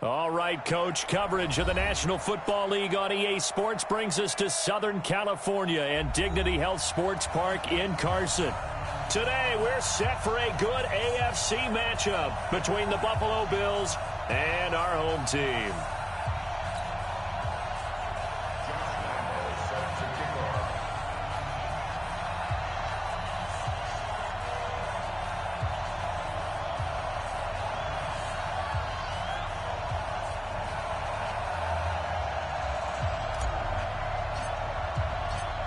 All right, Coach, coverage of the National Football League on EA Sports brings us to Southern California and Dignity Health Sports Park in Carson. Today, we're set for a good AFC matchup between the Buffalo Bills and our home team.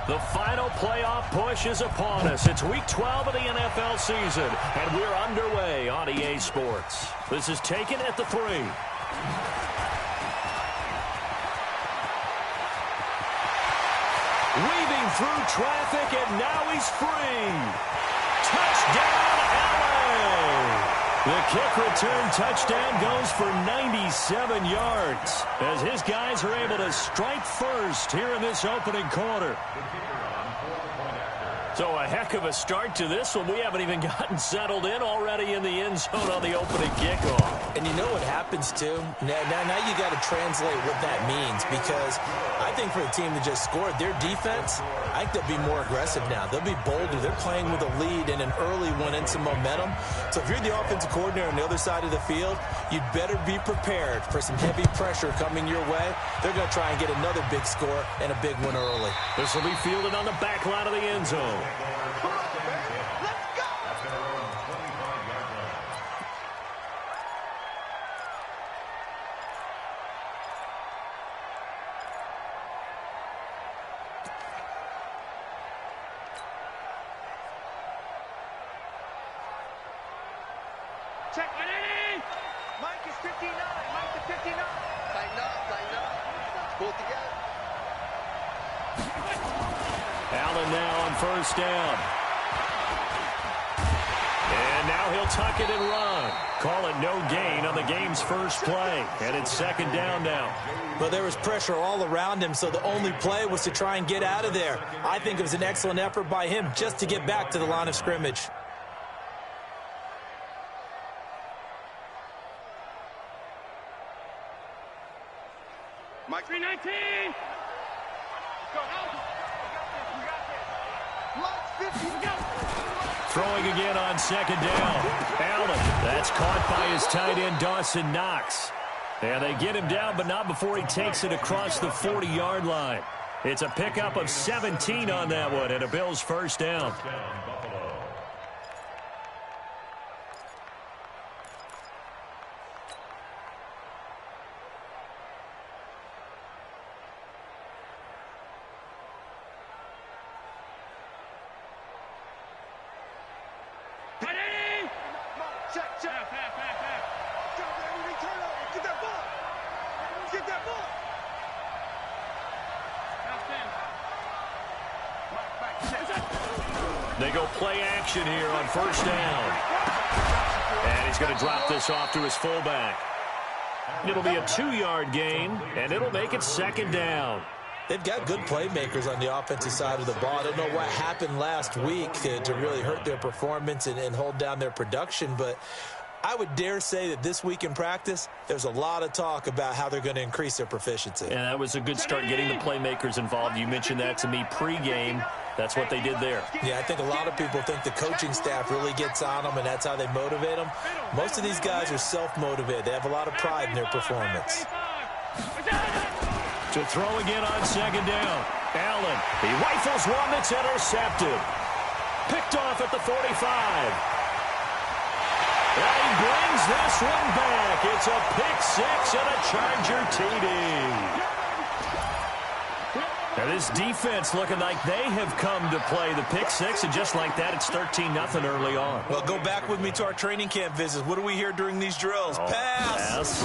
The final playoff push is upon us. It's Week 12 of the NFL season, and we're underway on EA Sports. This is taken at the 3. Weaving through traffic, and now he's free. Touchdown, LA! The kick return touchdown goes for 97 yards as his guys are able to strike first here in this opening quarter. So a heck of a start to this one. We haven't even gotten settled in already in the end zone on the opening kickoff. And you know what happens, too? Now you got to translate what that means, because I think for the team that just scored, their defense, I think they'll be more aggressive now. They'll be bolder. They're playing with a lead and an early one and some momentum. So if you're the offensive coordinator on the other side of the field, you'd better be prepared for some heavy pressure coming your way. They're going to try and get another big score and a big one early. This will be fielded on the back line of the end zone. Check it in. Mike is 59. Mike is 59. Tighten up, tighten up. Pull it together. Allen now on first down. And now he'll tuck it and run. Call it no gain on the game's first play. And it's second down now. Well, there was pressure all around him, so the only play was to try and get out of there. I think it was an excellent effort by him just to get back to the line of scrimmage. Mike 319. Go. Throwing again on second down. Allen, that's caught by his tight end, Dawson Knox. And they get him down, but not before he takes it across the 40-yard line. It's a pickup of 17 on that one, and a Bills first down. They go play action here on first down. And he's going to drop this off to his fullback. It'll be a 2-yard gain, and it'll make it second down. They've got good playmakers on the offensive side of the ball. I don't know what happened last week to really hurt their performance and hold down their production, but I would dare say that this week in practice, there's a lot of talk about how they're going to increase their proficiency. And that was a good start getting the playmakers involved. You mentioned that to me pregame. That's what they did there. Yeah, I think a lot of people think the coaching staff really gets on them, and that's how they motivate them. Most of these guys are self-motivated. They have a lot of pride in their performance. To throw again on second down. Allen, he rifles one that's intercepted. Picked off at the 45. And he brings this one back. It's a pick six and a Charger TD. Now this defense looking like they have come to play the pick six, and just like that, it's 13-0 early on. Well, go back with me to our training camp visits. What do we hear during these drills? Pass.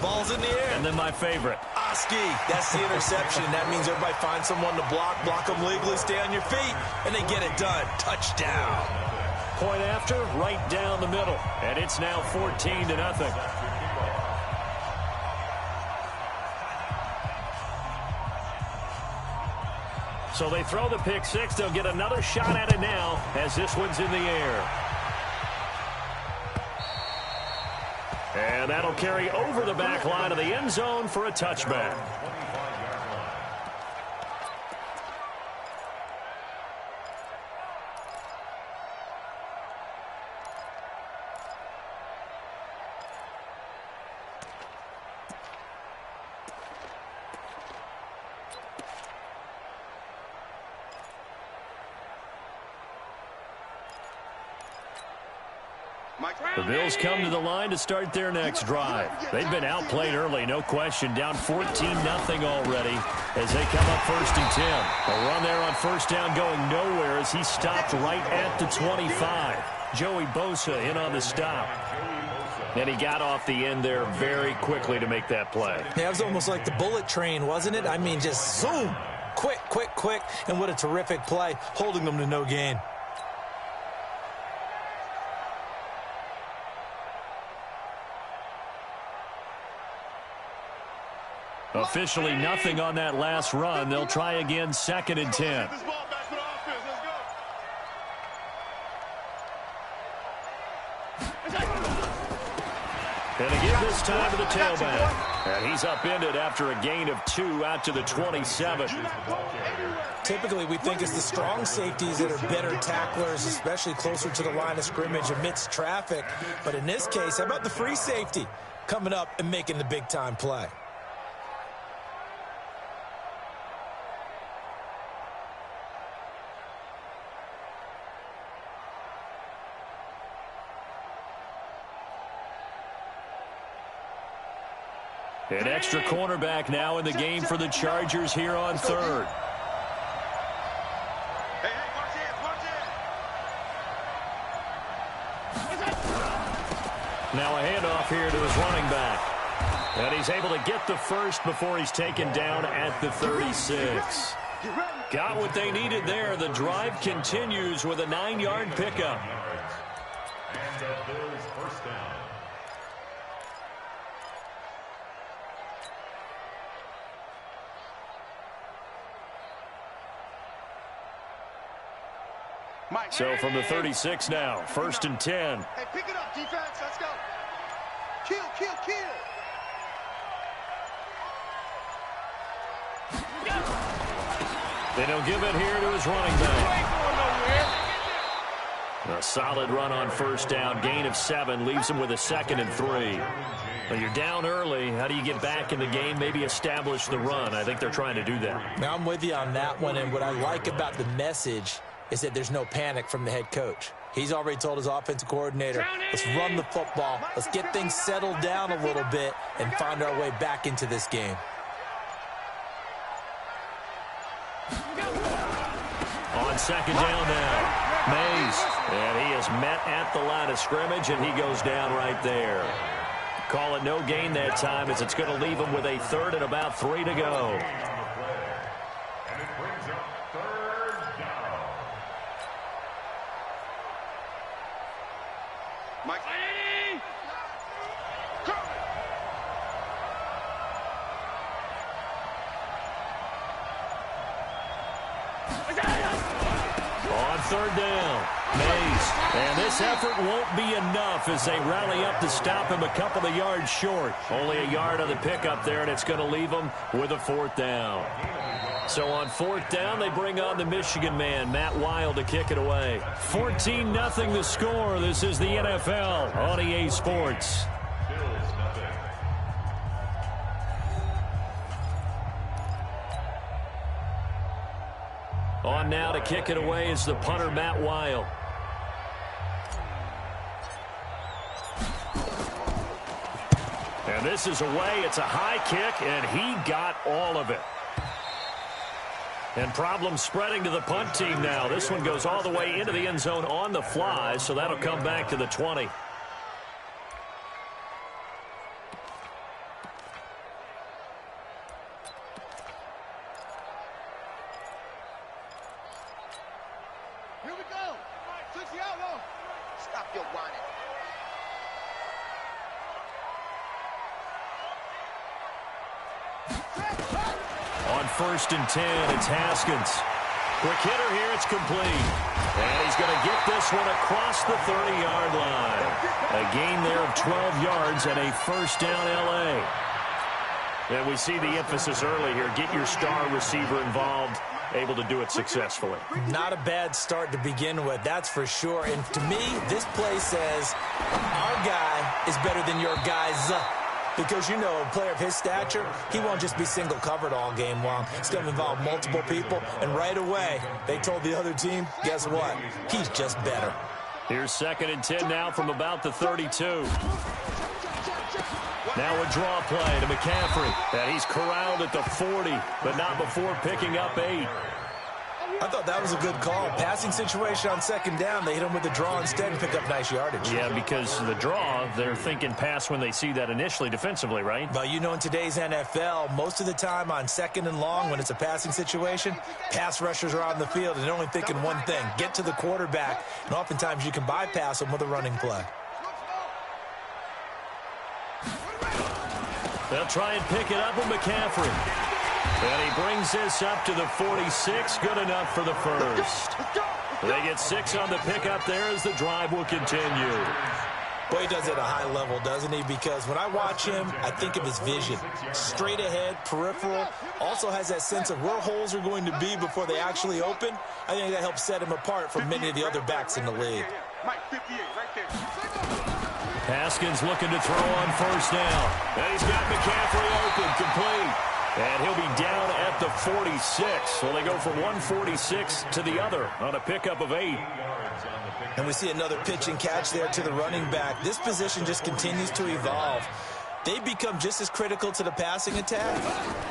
Ball's in the air. And then my favorite. Oski, that's the interception. That means everybody finds someone to block them legally, stay on your feet, and they get it done. Touchdown. Point after, right down the middle. And it's now 14-0. So they throw the pick six. They'll get another shot at it now as this one's in the air. And that'll carry over the back line of the end zone for a touchback. The Bills come to the line to start their next drive. They've been outplayed early, no question, down 14-0 already as they come up 1st and 10. A run there on first down going nowhere as he stopped right at the 25. Joey Bosa in on the stop. And he got off the end there very quickly to make that play. Yeah, it was almost like the bullet train, wasn't it? I mean, just zoom, quick, quick, quick, and what a terrific play, holding them to no gain. Officially nothing on that last run. They'll try again 2nd and 10. And again this time to the tailback. And he's upended after a gain of 2 out to the 27. Typically, we think it's the strong safeties that are better tacklers, especially closer to the line of scrimmage amidst traffic. But in this case, how about the free safety coming up and making the big-time play? An extra cornerback now in the game for the Chargers here on 3rd. Now a handoff here to his running back. And he's able to get the first before he's taken down at the 36. Got what they needed there. The drive continues with a 9-yard pickup. And the Bills first down. So from the 36 now, 1st and 10. Hey, pick it up, defense. Let's go. Kill, kill, kill. They don't give it here to his running back. A solid run on first down. Gain of 7 leaves him with a 2nd and 3. Well, you're down early. How do you get back in the game? Maybe establish the run. I think they're trying to do that. Now I'm with you on that one, and what I like about the message is that there's no panic from the head coach. He's already told his offensive coordinator, let's run the football, let's get things settled down a little bit and find our way back into this game. On 2nd down now, Mays. And he is met at the line of scrimmage, and he goes down right there. Call it no gain that time as it's going to leave him with a 3rd and about 3 to go. Mike. On 3rd down, Mays. And this effort won't be enough as they rally up to stop him a couple of yards short. Only a yard on the pickup there, and it's going to leave him with a 4th down. So on 4th down, they bring on the Michigan man, Matt Wild, to kick it away. 14-0 the score. This is the NFL on EA Sports. On now to kick it away is the punter, Matt Wild. And this is away. It's a high kick, and he got all of it. And problems spreading to the punt team now. This one goes all the way into the end zone on the fly, so that'll come back to the 20. Here we go. 60 out low. Stop your whining. On 1st and 10, it's Haskins. Quick hitter here. It's complete. And he's going to get this one across the 30-yard line. A gain there of 12 yards and a first down L.A. And we see the emphasis early here. Get your star receiver involved, able to do it successfully. Not a bad start to begin with, that's for sure. And to me, this play says our guy is better than your guys. Because, you know, a player of his stature, he won't just be single covered all game long. He's going to involve multiple people. And right away, they told the other team, guess what? He's just better. Here's 2nd and 10 now from about the 32. Now a draw play to McCaffrey. And he's corralled at the 40, but not before picking up 8. I thought that was a good call. Passing situation on 2nd down. They hit him with the draw instead and pick up nice yardage. Yeah, because the draw, they're thinking pass when they see that initially defensively, right? Well, you know, in today's NFL, most of the time on 2nd and long, when it's a passing situation, pass rushers are on the field and they're only thinking one thing, get to the quarterback. And oftentimes you can bypass them with a running play. They'll try and pick it up with McCaffrey. And he brings this up to the 46. Good enough for the first. They get 6 on the pickup there as the drive will continue. Boy, he does it at a high level, doesn't he? Because when I watch him, I think of his vision. Straight ahead, peripheral. Also has that sense of where holes are going to be before they actually open. I think that helps set him apart from many of the other backs in the league. Haskins looking to throw on first down. And he's got McCaffrey open, complete. And he'll be down at the 46. So they go from 146 to the other on a pickup of 8. And we see another pitch and catch there to the running back. This position just continues to evolve. They become just as critical to the passing attack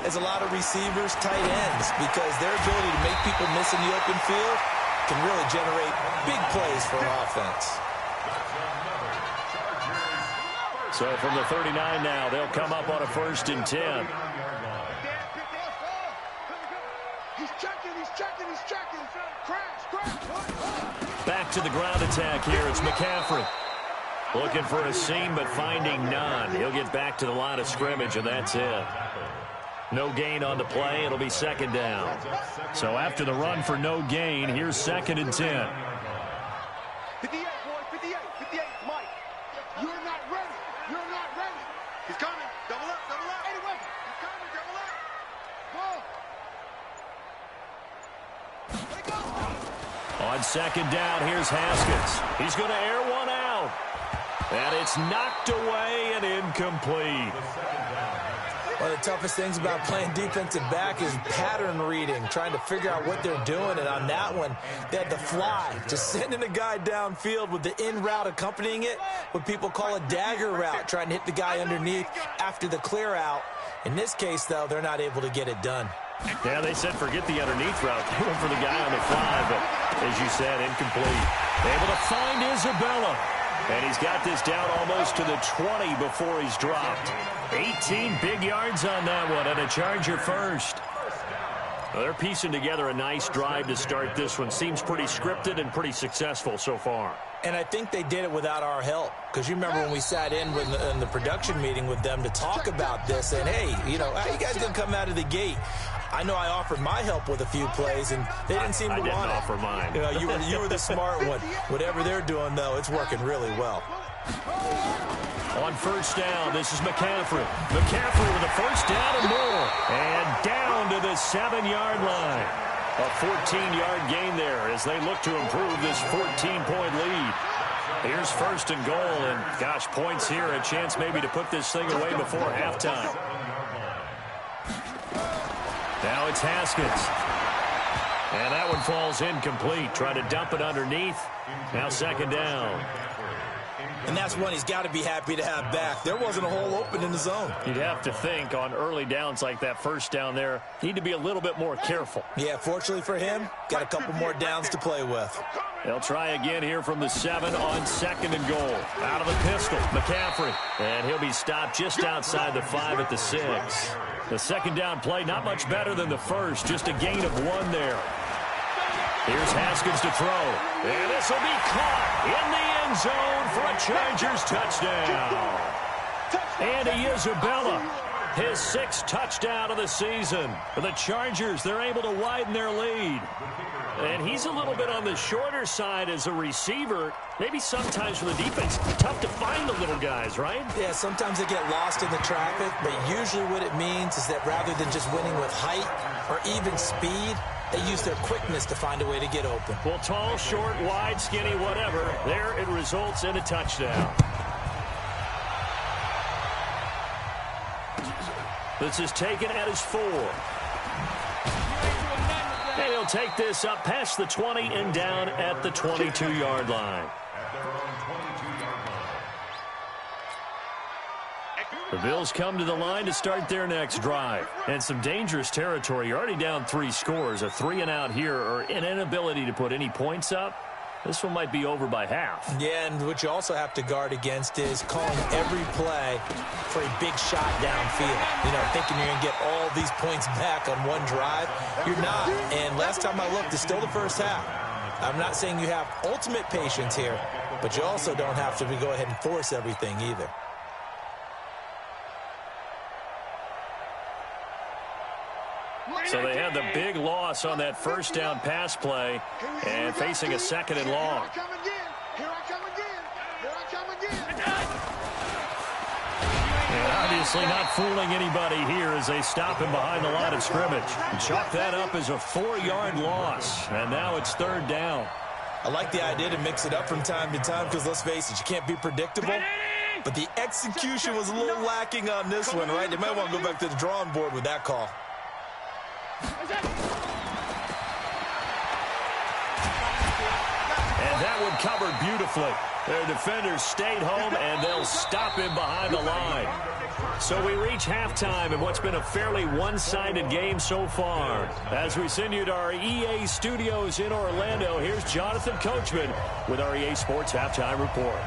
as a lot of receivers, tight ends, because their ability to make people miss in the open field can really generate big plays for an offense. So from the 39 now, they'll come up on a 1st and 10. Back to the ground attack here. It's McCaffrey. Looking for a seam, but finding none. He'll get back to the line of scrimmage, and that's it. No gain on the play. It'll be 2nd down. So after the run for no gain, here's 2nd and 10. 58, boy, 58, 58, Mike. You're not ready. You're not ready. He's coming. Double up, double up. Anyway, he's coming, double up. On 2nd down, here's Haskins. He's going to air one out. And it's knocked away and incomplete. One of the toughest things about playing defensive back is pattern reading, trying to figure out what they're doing. And on that one, they had the fly, just sending a guy downfield with the in route accompanying it, what people call a dagger route, trying to hit the guy underneath after the clear out. In this case, though, they're not able to get it done. Yeah, they said forget the underneath route. They went for the guy on the fly, but as you said, incomplete. Able to find Isabella. And he's got this down almost to the 20 before he's dropped. 18 big yards on that one, and a Charger first. Well, they're piecing together a nice drive to start this one. Seems pretty scripted and pretty successful so far. And I think they did it without our help. Because you remember when we sat in the production meeting with them to talk about this, and hey, you know, how you guys going to come out of the gate? I know I offered my help with a few plays, and they didn't seem to want it. I didn't offer mine. You know, you were the smart one. Whatever they're doing, though, it's working really well. On 1st down, this is McCaffrey. McCaffrey with a 1st down and more. And down to the 7-yard line. A 14-yard gain there as they look to improve this 14-point lead. Here's 1st and goal, and gosh, points here, a chance maybe to put this thing away before halftime. Now it's Haskins. And that one falls incomplete. Trying to dump it underneath. Now 2nd down. And that's one he's got to be happy to have back. There wasn't a hole open in the zone. You'd have to think on early downs like that 1st down there, need to be a little bit more careful. Yeah, fortunately for him, got a couple more downs to play with. They'll try again here from the 7 on 2nd and goal. Out of the pistol, McCaffrey. And he'll be stopped just outside the 5 at the 6. The 2nd down play, not much better than the 1st. Just a gain of 1 there. Here's Haskins to throw. And this will be caught in the end zone for a Chargers touchdown. Andy Isabella. His 6th touchdown of the season. For the Chargers, they're able to widen their lead. And he's a little bit on the shorter side as a receiver. Maybe sometimes for the defense, tough to find the little guys, right? Yeah, sometimes they get lost in the traffic, but usually what it means is that rather than just winning with height or even speed, they use their quickness to find a way to get open. Well, tall, short, wide, skinny, whatever, there it results in a touchdown. This is taken at his 4. And he'll take this up past the 20 and down at the 22-yard line. The Bills come to the line to start their next drive. And some dangerous territory. You're already down 3 scores. A 3-and-out here or an inability to put any points up. This one might be over by half. Yeah, and what you also have to guard against is calling every play for a big shot downfield. You know, thinking you're going to get all these points back on one drive. You're not. And last time I looked, it's still the first half. I'm not saying you have ultimate patience here, but you also don't have to go ahead and force everything either. So they had the big loss on that first down pass play and facing a 2nd and long. And obviously not fooling anybody here as they stop him behind the line of scrimmage. And chalk that up as a 4-yard loss. And now it's 3rd down. I like the idea to mix it up from time to time because, let's face it, you can't be predictable. But the execution was a little lacking on this one, right? They might want to go back to the drawing board with that call. And that one covered beautifully. Their defenders stayed home, and they'll stop him behind the line. So we reach halftime in what's been a fairly one-sided game so far. As we send you to our EA studios in Orlando, here's Jonathan Coachman with our EA Sports Halftime Report.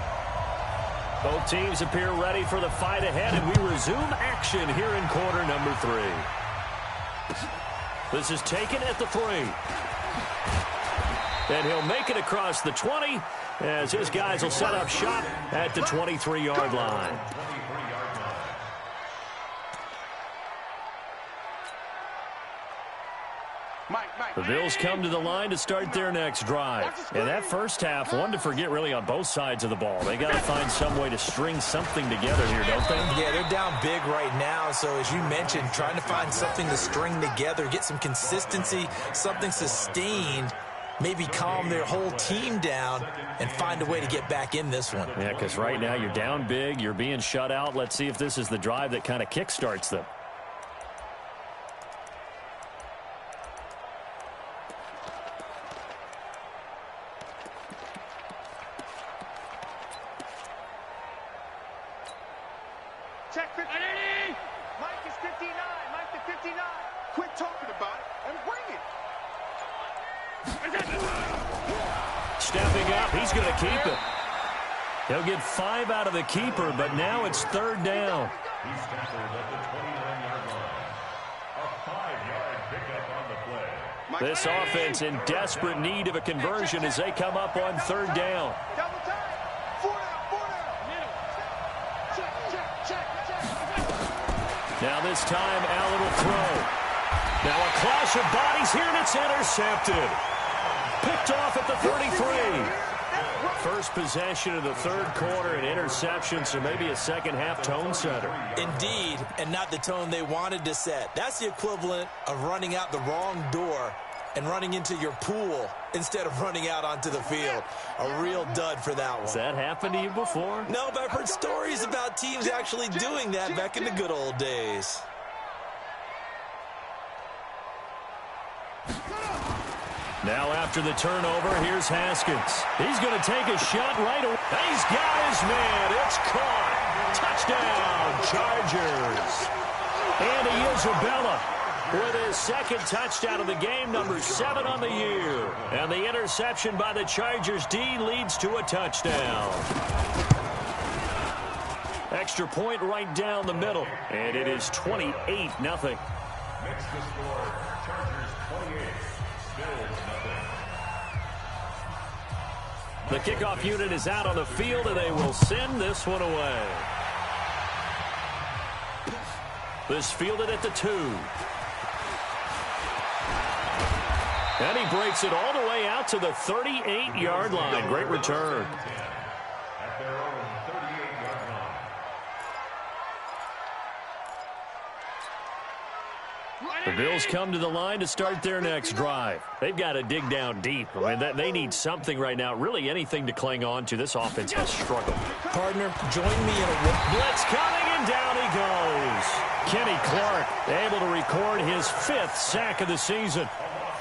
Both teams appear ready for the fight ahead, and we resume action here in quarter number 3. This is taken at the 3. And he'll make it across the 20 as his guys will set up shop at the 23-yard line. The Bills come to the line to start their next drive. And that first half, one to forget really on both sides of the ball. They got to find some way to string something together here, don't they? Yeah, they're down big right now. So as you mentioned, trying to find something to string together, get some consistency, something sustained, maybe calm their whole team down and find a way to get back in this one. Yeah, because right now you're down big, you're being shut out. Let's see if this is the drive that kind of kickstarts them. Check 59. Mike is 59. Mike to 59. Quit talking about it and bring it. Stepping up, he's going to keep it. He'll get 5 out of the keeper, but now it's 3rd down. He's tackled at the 29-yard line. A 5-yard pickup on the play. This offense in desperate need of a conversion as they come up on 3rd down. Double time. 4 down. 4 down. Check, check, check, check. Now this time, Allen will throw. Now a clash of bodies here, and it's intercepted. Picked off at the 33. First possession of the 3rd quarter, an interception, so maybe a second-half tone setter. Indeed, and not the tone they wanted to set. That's the equivalent of running out the wrong door and running into your pool instead of running out onto the field. A real dud for that one. Has that happened to you before? No, but I've heard stories about teams actually doing that back in the good old days. Now after the turnover, here's Haskins. He's going to take a shot right away. He's got his man. It's caught. Touchdown, Chargers. Andy Isabella with his 2nd touchdown of the game, number 7 on the year. And the interception by the Chargers D leads to a touchdown. Extra point right down the middle. And it is 28-0. Next to score, Chargers 28, Bills 0. The kickoff unit is out on the field, and they will send this one away. This fielded at the 2. And he breaks it all the way out to the 38-yard line. Great return. At their own 38-yard line. The Bills come to the line to start their next drive. They've got to dig down deep. I mean, they need something right now, really anything to cling on to. This offense has struggled. Partner, join me in a blitz coming, and down he goes. Kenny Clark able to record his 5th sack of the season.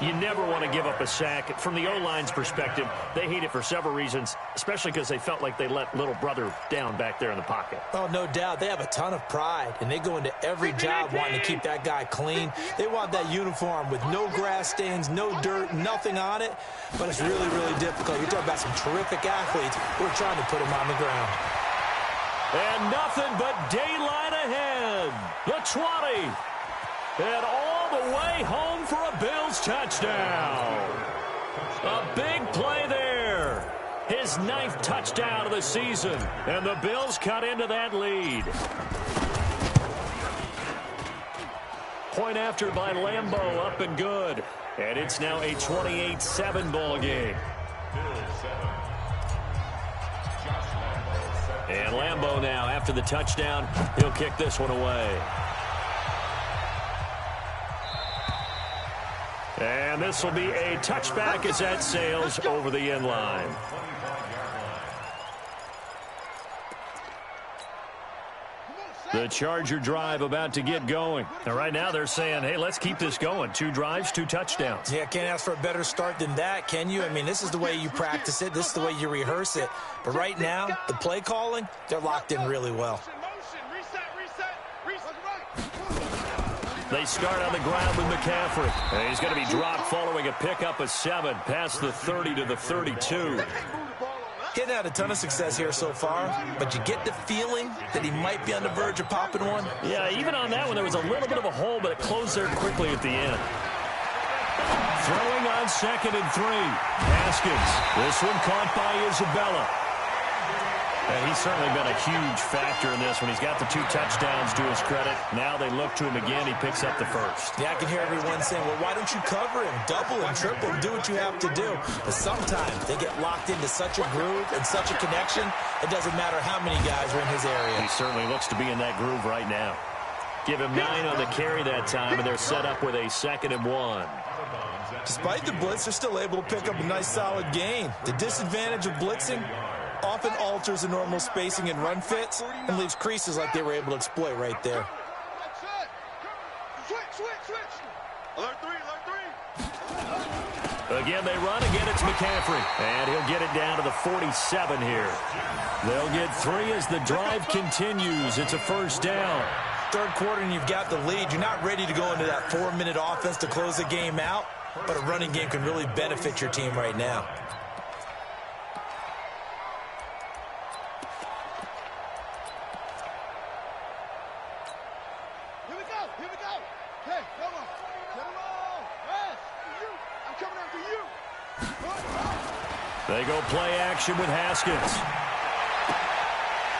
You never want to give up a sack. From the O-line's perspective, they hate it for several reasons, especially because they felt like they let little brother down back there in the pocket. Oh, no doubt. They have a ton of pride, and they go into every job wanting to keep that guy clean. They want that uniform with no grass stains, no dirt, nothing on it, but it's really, really difficult. You're talking about some terrific athletes who are trying to put him on the ground. And nothing but daylight ahead. The 20. And all the way home for a Bills touchdown. A big play there. His 9th touchdown of the season. And the Bills cut into that lead. Point after by Lambeau, up and good. And it's now a 28-7 ball game. And Lambeau now, after the touchdown, he'll kick this one away. And this will be a touchback as that sails over the end line. The Charger drive about to get going. And right now they're saying, hey, let's keep this going. 2 drives, 2 touchdowns. Yeah, can't ask for a better start than that, can you? I mean, this is the way you practice it. This is the way you rehearse it. But right now, the play calling, they're locked in really well. They start on the ground with McCaffrey. And he's going to be dropped following a pickup of 7 past the 30 to the 32. Getting had a ton of success here so far, but you get the feeling that he might be on the verge of popping one. Yeah, even on that one, there was a little bit of a hole, but it closed there quickly at the end. Throwing on 2nd and 3. Haskins. This one caught by Isabella. And he's certainly been a huge factor in this when he's got the 2 touchdowns to his credit. Now they look to him again. He picks up the 1st. Yeah, I can hear everyone saying, well, why don't you cover him? Double him, triple him, do what you have to do. But sometimes they get locked into such a groove and such a connection, it doesn't matter how many guys are in his area. He certainly looks to be in that groove right now. Give him 9 on the carry that time, and they're set up with a 2nd and 1. Despite the blitz, they're still able to pick up a nice solid gain. The disadvantage of blitzing often alters the normal spacing and run fits and leaves creases like they were able to exploit right there. Alert 3. Again, they run. Again, it's McCaffrey. And he'll get it down to the 47 here. They'll get 3 as the drive continues. It's a 1st down. 3rd quarter and you've got the lead. You're not ready to go into that 4-minute offense to close the game out, but a running game can really benefit your team right now. They go play action with Haskins.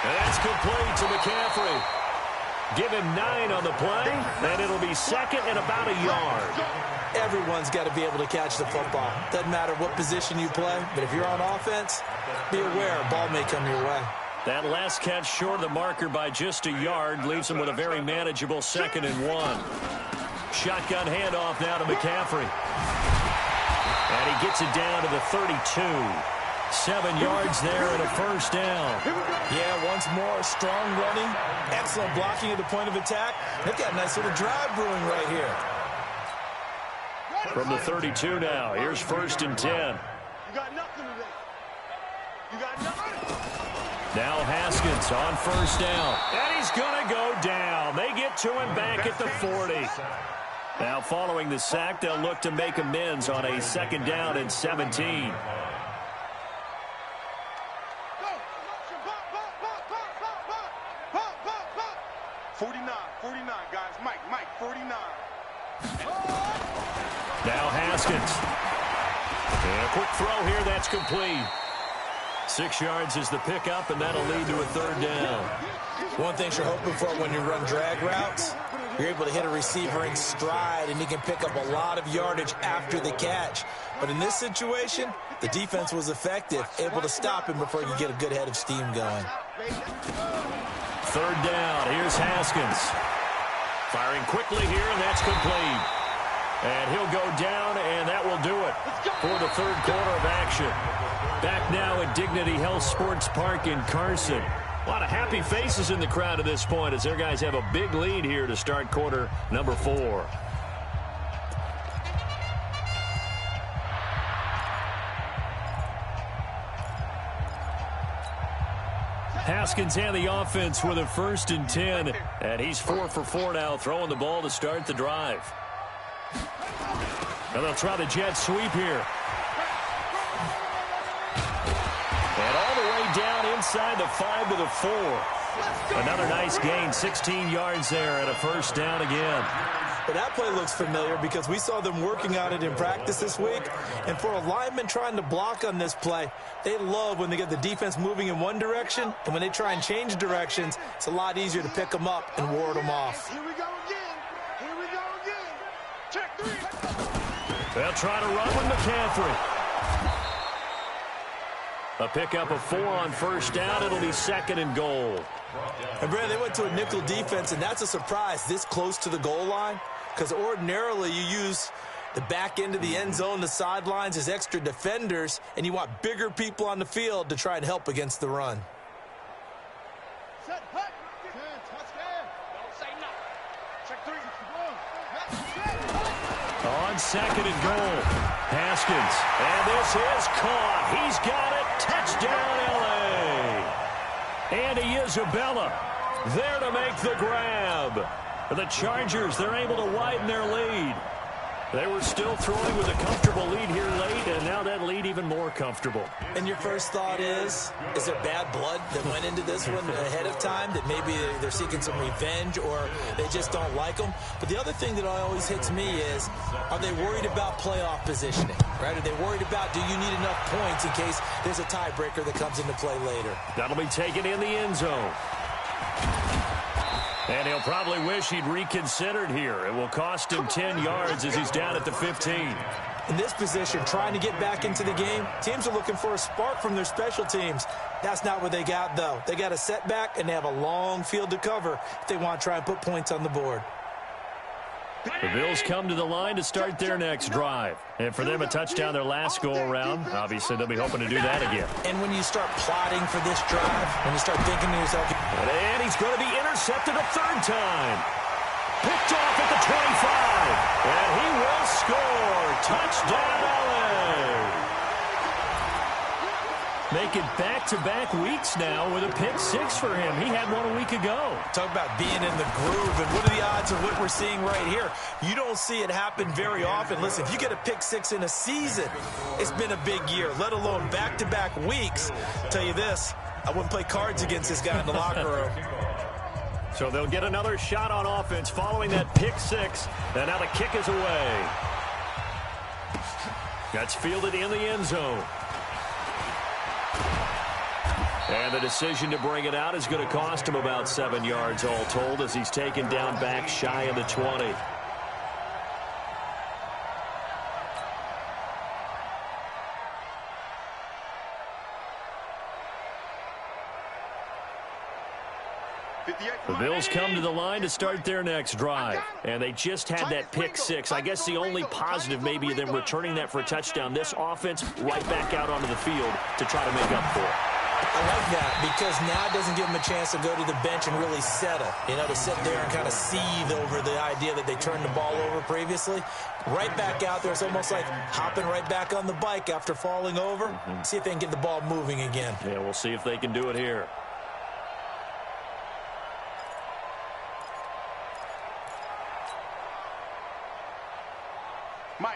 And that's complete to McCaffrey. Give him 9 on the play, and it'll be 2nd and about a yard. Everyone's got to be able to catch the football. Doesn't matter what position you play, but if you're on offense, be aware a ball may come your way. That last catch short of the marker by just a yard leaves him with a very manageable 2nd and 1. Shotgun handoff now to McCaffrey. And he gets it down to the 32. 7 yards there and a 1st down. Yeah, once more, strong running, excellent blocking at the point of attack. They've got a nice little drive brewing right here. From the 32 now, here's 1st and 10. You got nothing today. You got nothing. Now Haskins on 1st down. And he's going to go down. They get to him back at the 40. Now, following the sack, they'll look to make amends on a 2nd down and 17. Mike, 49. Now Haskins. And a quick throw here, that's complete. 6 yards is the pickup, and that'll lead to a 3rd down. One thing you're hoping for when you run drag routes, you're able to hit a receiver in stride, and he can pick up a lot of yardage after the catch. But in this situation, the defense was effective, able to stop him before you get a good head of steam going. Third down. Here's Haskins. Firing quickly here, and that's complete. And he'll go down, and that will do it for the third quarter of action. Back now at Dignity Health Sports Park in Carson. A lot of happy faces in the crowd at this point as their guys have a big lead here to start quarter number 4. Haskins and the offense with a 1st and 10. And he's 4 for 4 now, throwing the ball to start the drive. And they'll try the jet sweep here. And all the way down inside the 5 to the 4. Another nice gain, 16 yards there and a 1st down again. But that play looks familiar because we saw them working on it in practice this week. And for a lineman trying to block on this play, they love when they get the defense moving in one direction. And when they try and change directions, it's a lot easier to pick them up and ward them off. Here we go again. Here we go again. Check 3. They'll try to run with McCaffrey. A pickup of 4 on 1st down. It'll be 2nd and goal. And Brad, they went to a nickel defense, and that's a surprise this close to the goal line, because ordinarily you use the back end of the end zone, the sidelines as extra defenders, and you want bigger people on the field to try and help against the run. Set, hut. Touchdown. Don't say nothing. Check 3. On 2nd and goal. Haskins. And this is caught. He's got it. Touchdown, L.A. Andy Isabella there to make the grab. The Chargers, they're able to widen their lead. They were still throwing with a comfortable lead here late, and now that lead even more comfortable. And your first thought is there bad blood that went into this one ahead of time, that maybe they're seeking some revenge or they just don't like them? But the other thing that always hits me is, are they worried about playoff positioning, right? Are they worried about, do you need enough points in case there's a tiebreaker that comes into play later? That'll be taken in the end zone. And he'll probably wish he'd reconsidered here. It will cost him 10 yards as he's down at the 15. In this position, trying to get back into the game, teams are looking for a spark from their special teams. That's not what they got, though. They got a setback, and they have a long field to cover if they want to try and put points on the board. The Bills come to the line to start their next drive. And for them, a touchdown their last go-around. Obviously, they'll be hoping to do that again. And when you start plotting for this drive, when you start thinking to yourself... And he's going to be intercepted a 3rd time. Picked off at the 25. And he will score. Touchdown, LA. Make it back-to-back weeks now with a pick 6 for him. He had one a week ago. Talk about being in the groove, and what are the odds of what we're seeing right here? You don't see it happen very often. Listen, if you get a pick 6 in a season, it's been a big year, let alone back-to-back weeks. I'll tell you this, I wouldn't play cards against this guy in the locker room. So they'll get another shot on offense following that pick 6. And now the kick is away. That's fielded in the end zone. And the decision to bring it out is going to cost him about 7 yards all told as he's taken down back shy of the 20. The Bills come to the line to start their next drive. And they just had that pick 6. I guess the only positive maybe of them returning that for a touchdown. This offense right back out onto the field to try to make up for it. I like that because now it doesn't give them a chance to go to the bench and really settle, to sit there and kind of seethe over the idea that they turned the ball over previously. Right back out there, it's almost like hopping right back on the bike after falling over. See if they can get the ball moving again. Yeah, we'll see if they can do it here.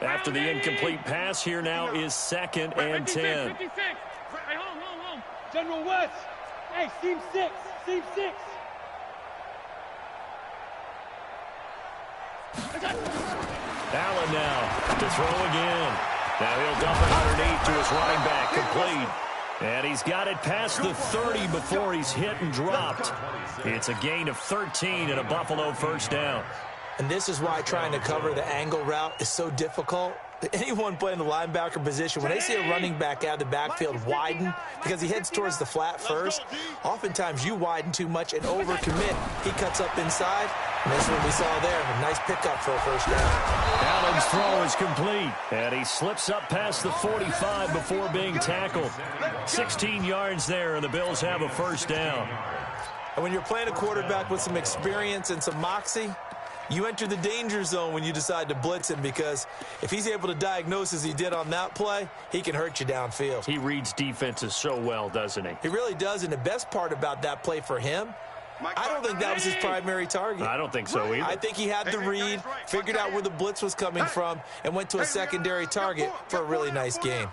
After the incomplete pass, here now is 2nd and 10. 56. Hey, home. General West. Hey, seam 6. Seam 6. Allen now to throw again. Now he'll dump it underneath to his running back. Complete. And he's got it past the 30 before he's hit and dropped. It's a gain of 13 and a Buffalo first down. And this is why trying to cover the angle route is so difficult. Anyone playing the linebacker position, when they see a running back out of the backfield widen because he heads towards the flat first, oftentimes you widen too much and overcommit. He cuts up inside, and that's what we saw there. A nice pickup for a first down. Allen's throw is complete, and he slips up past the 45 before being tackled. 16 yards there, and the Bills have a first down. And when you're playing a quarterback with some experience and some moxie, you enter the danger zone when you decide to blitz him, because if he's able to diagnose as he did on that play, he can hurt you downfield. He reads defenses so well, doesn't he? He really does, and the best part about that play for him, I don't think that was his primary target. I don't think so either. I think he had the read, figured out where the blitz was coming from, and went to a secondary target for a really nice game.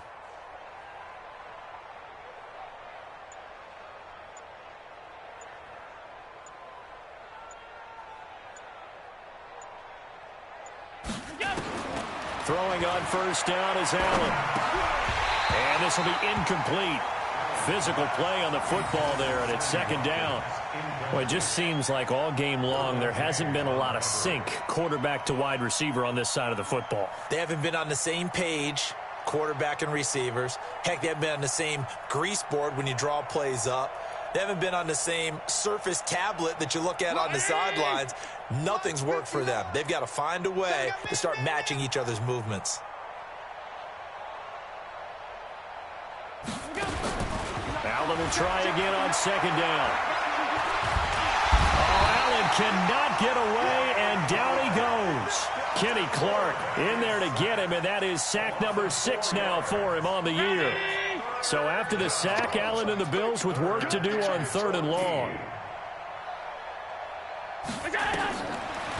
Throwing on first down is Allen. And this will be incomplete. Physical play on the football there, and it's second down. Well, it just seems like all game long there hasn't been a lot of sync quarterback to wide receiver on this side of the football. They haven't been on the same page, quarterback and receivers. Heck, they haven't been on the same grease board when you draw plays up. They haven't been on the same surface tablet that you look at on the sidelines. Nothing's worked for them. They've got to find a way to start matching each other's movements. Allen will try again on second down. Oh, Allen cannot get away, and down he goes. Kenny Clark in there to get him, and that is sack number 6 now for him on the year. So after the sack, Allen and the Bills with work to do on 3rd and long.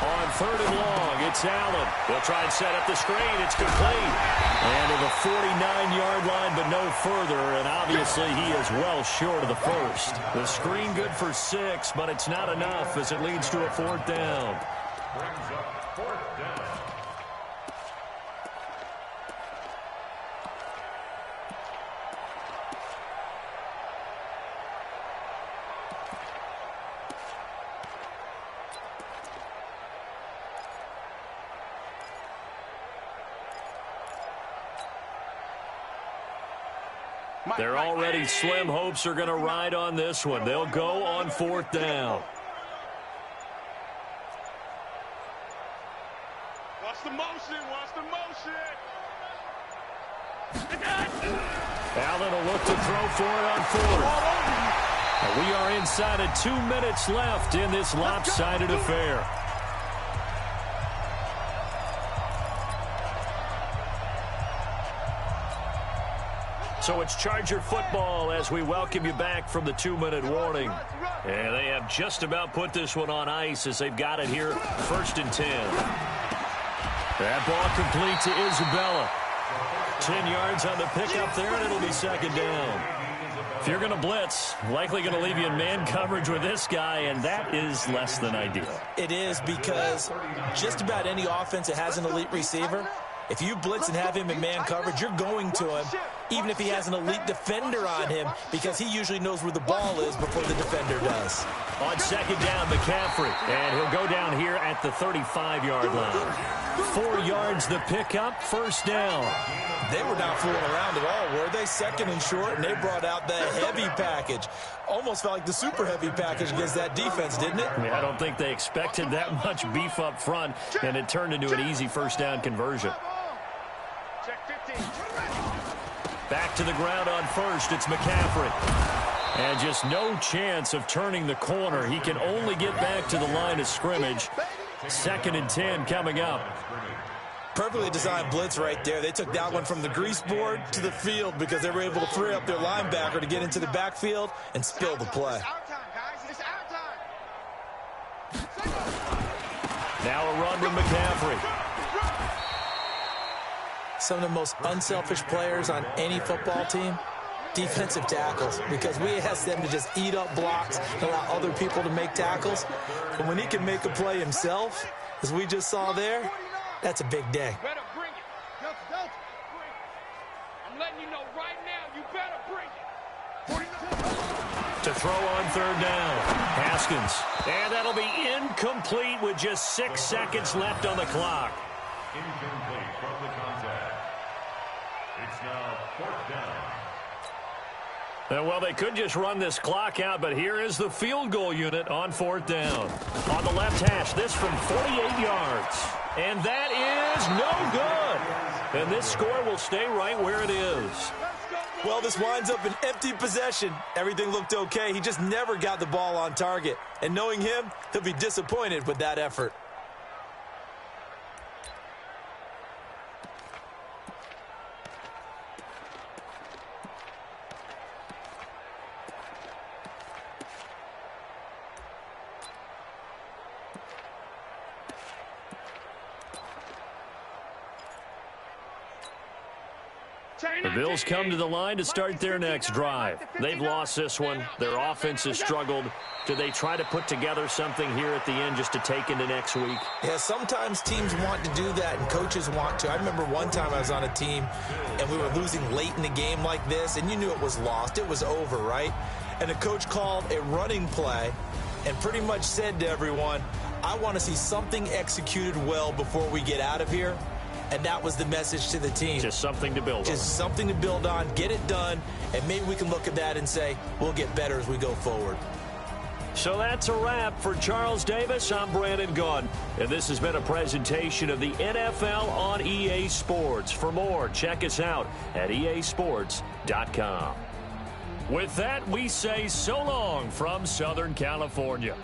On 3rd and long, it's Allen. They'll try and set up the screen. It's complete. And to the 49-yard line, but no further. And obviously, he is well short of the first. The screen good for 6, but it's not enough as it leads to a 4th down. Brings up 4th down. Their already slim hopes are going to ride on this one. They'll go on 4th down. Watch the motion. Watch the motion. Allen will look to throw for it on 4th. We are inside of 2 minutes left in this lopsided affair. So it's Charger football as we welcome you back from the 2-minute warning. And they have just about put this one on ice as they've got it here, 1st and 10. That ball complete to Isabella. 10 yards on the pickup there, and it'll be 2nd down. If you're going to blitz, likely going to leave you in man coverage with this guy, and that is less than ideal. It is, because just about any offense that has an elite receiver, if you blitz and have him in man coverage, you're going to him, even if he has an elite defender on him, because he usually knows where the ball is before the defender does. On 2nd down, McCaffrey, and he'll go down here at the 35-yard line. 4 yards the pickup, 1st down. They were not fooling around at all, were they? 2nd and short, and they brought out the heavy package. Almost felt like the super heavy package against that defense, didn't it? I don't think they expected that much beef up front, and it turned into an easy 1st down conversion. Back to the ground on 1st, it's McCaffrey. And just no chance of turning the corner. He can only get back to the line of scrimmage. 2nd and 10 coming up. Perfectly designed blitz right there. They took that one from the grease board to the field because they were able to free up their linebacker to get into the backfield and spill the play. Now a run with McCaffrey. Some of the most unselfish players on any football team, defensive tackles, because we ask them to just eat up blocks and allow other people to make tackles. But when he can make a play himself, as we just saw there, that's a big day. Better bring it. I'm letting you know right now, you better bring it. To throw on third down. Haskins. And that'll be incomplete with just 6 seconds left on the clock. Incomplete from the contact. It's now 4th down. Well, they could just run this clock out, but here is the field goal unit on 4th down. On the left hash, this from 48 yards. And that is no good. And this score will stay right where it is. Well, this winds up an empty possession. Everything looked okay. He just never got the ball on target. And knowing him, he'll be disappointed with that effort. The Bills come to the line to start their next drive. They've lost this one. Their offense has struggled. Do they try to put together something here at the end just to take into next week? Yeah, sometimes teams want to do that and coaches want to. I remember one time I was on a team and we were losing late in the game like this, and you knew it was lost. It was over, right? And the coach called a running play and pretty much said to everyone, I want to see something executed well before we get out of here. And that was the message to the team. Just something to build on. Just something to build on, get it done, and maybe we can look at that and say, we'll get better as we go forward. So that's a wrap for Charles Davis. I'm Brandon Gaudin, and this has been a presentation of the NFL on EA Sports. For more, check us out at easports.com. With that, we say so long from Southern California.